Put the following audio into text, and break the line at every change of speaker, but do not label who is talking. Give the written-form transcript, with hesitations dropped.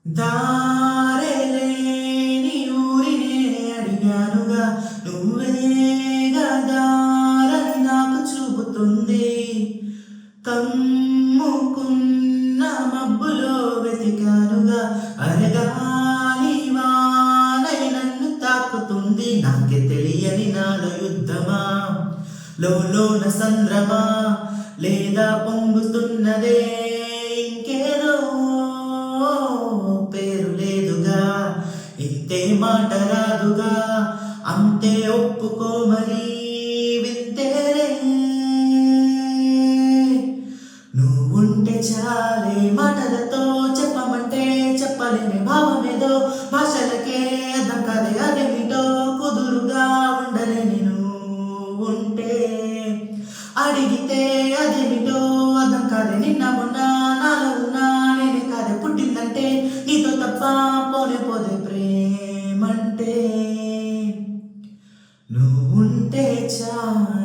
దారెలేని ఊరినే అడిగానుగా నువ్వేగా దారని నాకు చూపుతుంది. కమ్ముకున్న మబ్బులో వెతికానుగా అరగాలి వానై నన్ను తాకుతుంది. నాకే తెలియని నాలో యుద్ధమా, లోన సంద్రమా, లేదా పొంగుతున్నదే ఇంకేదో పేరు లేదుగా. ఇంతే మాట రాదుగా, అంతే ఒప్పుకో మరి వింతేరే. నువ్వుంటే చాలే మాటలతో చెప్పమంటే చెప్పలేని భావమేదో భాషలకే అర్థం కాదే అదేమిటో కుదురుగా ఉండలేని నువ్వుంటే. అడిగితే అదేమిటో అర్థం కాదే నిన్న మొన్న నాలో ఉన్నా నేనే కాదే పుట్టిందంటే నీతో తప్ప పోనే పోదే ప్రేమంటే. నువ్వుంటే చాలు.